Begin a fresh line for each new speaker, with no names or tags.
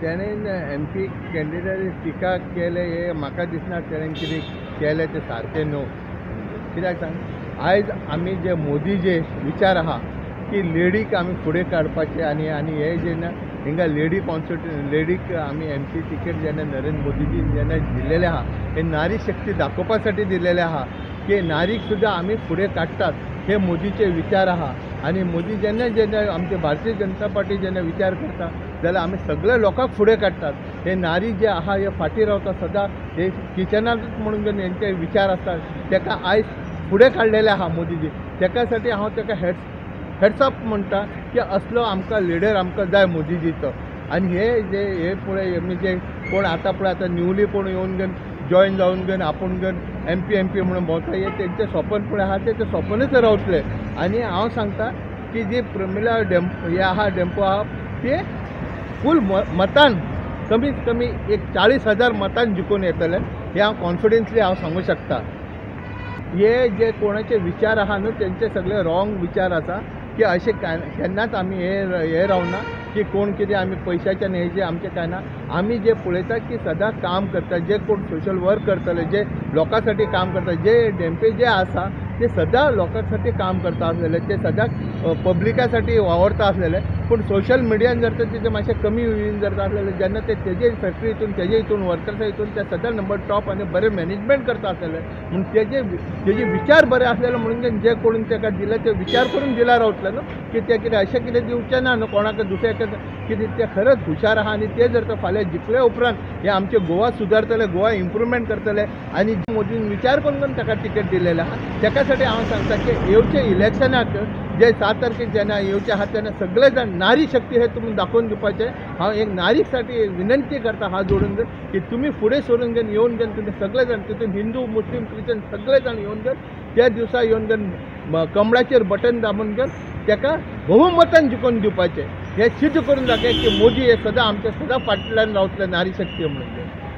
तेणें MP candidate टिका केले हे म्हाका दिसना तेणें कितें केलें तें सारकें न्हू. कित्याक सांग, आयज आमी जे मोदी जे विचार आहा की लेडीक आमी फुडें काडपाचें आनी हे जेन्ना हिंगा लेडीक आमी MP तिकेट जेन्ना नरेंद्र मोदीजीन जेन्ना दिलेलें आहा हे नारी शक्ती दाखोवपा साठी दिलेलें आहा की नारीक सुद्दां आमी फुडें काडटात हे मोदीचे विचार आहा. आनी मोदी जेन्ना आमचे भारतीय जनता पार्टी जेन्ना विचार करता जाल्यार आमी सगळ्या लोकांक फुडें काडटात. हे नारी जे आहा हे फाटीं रावता सदां हे किचनांतूच म्हणून घेवन हेंचे विचार आसतात तेका आयज फुडें काडलेले आहा मोदीजी. तेका साठी हांव तेका हेड्सअप म्हणटा की असलो आमकां लिडर आमकां जाय मोदीजीचो. आनी हे पळय म्हणजे कोण आतां पळय आतां न्यूली कोण येवन घेवन जॉयन जावन घेवन आपूण घेवन MP म्हणून भोंवता हे तेंचें स्वप्न पळय आहा तें स्वप्नूच रावतलें. आनी हांव सांगता की जी प्रमिला हे आहा डेम्पो आहा ते फूल मतान कमीत कमी एक 40,000 मतान जिखून येतले हे हांव कॉन्फिडन्सली हांव सांगू शकता. हे जे कोणाचे विचार आहा न्हू तेंचे सगळे रॉंग विचार आसा की अशें केन्नाच आमी हे रावना की कोण कितें आमी पयशाच्यान हेजे आमचें कांय ना. आमी जे पळयता की सदां काम करता जे कोण सोशल वर्क करतले जे लोकां साठी काम करता जे डेम्पे जे आसा ते सदां लोकां साठी काम करता आसलेले ते सदां पब्लिका साठी वावरता आसलेले. पूण सोशल मिडियान जर तर तेजे मातशें कमी येवन जर आसलेले जेन्ना ते तेजे फॅक्टरी हितून तेजे हितून वर्कर्सा हितून ते सदां नंबर टॉप आनी बरें मॅनेजमेंट करता आसलेले म्हूण तेजे विचार बरे आसलेले म्हणून जे कोण ताका दिले ते विचार करून दिला रावतले न्हू की ते कितें अशें कितें दिवचें ना न्हू कोणाक दुसऱ्याक कितें ते खरंच हुशार आहा. आनी ते जर तर फाल्यां जिखले उपरांत हे आमचे गोवा सुदारतले गोवा इम्प्रुवमेंट करतले आनी मोदीन विचार करून ताका तिकेट दिलेले आहा. तेका साठी हांव सांगता की येवचे इलेक्शनाक जे 7 तारखेक जेन्ना येवचे आहात तेन्ना सगळे जाण नारी शक्ती हे तुमी दाखोवन दिवपाचें. हांव एक नारीक साठी विनंती करता हात जोडून घेवन की तुमी फुडें सरून घेवन येवन घेवन तुमी सगळे जाण तितून हिंदू मुस्लीम क्रिश्चन सगळे जाण येवन घेवन त्या दिवसा येवन घेवन कमळाचेर बटन दाबून घेवन तेका बहुमतान जिखोवन दिवपाचें हे सिद्ध करून दाखय की मोदी हे सदां आमच्या सदां फाटल्यान रावतले नारी शक्ती म्हणून.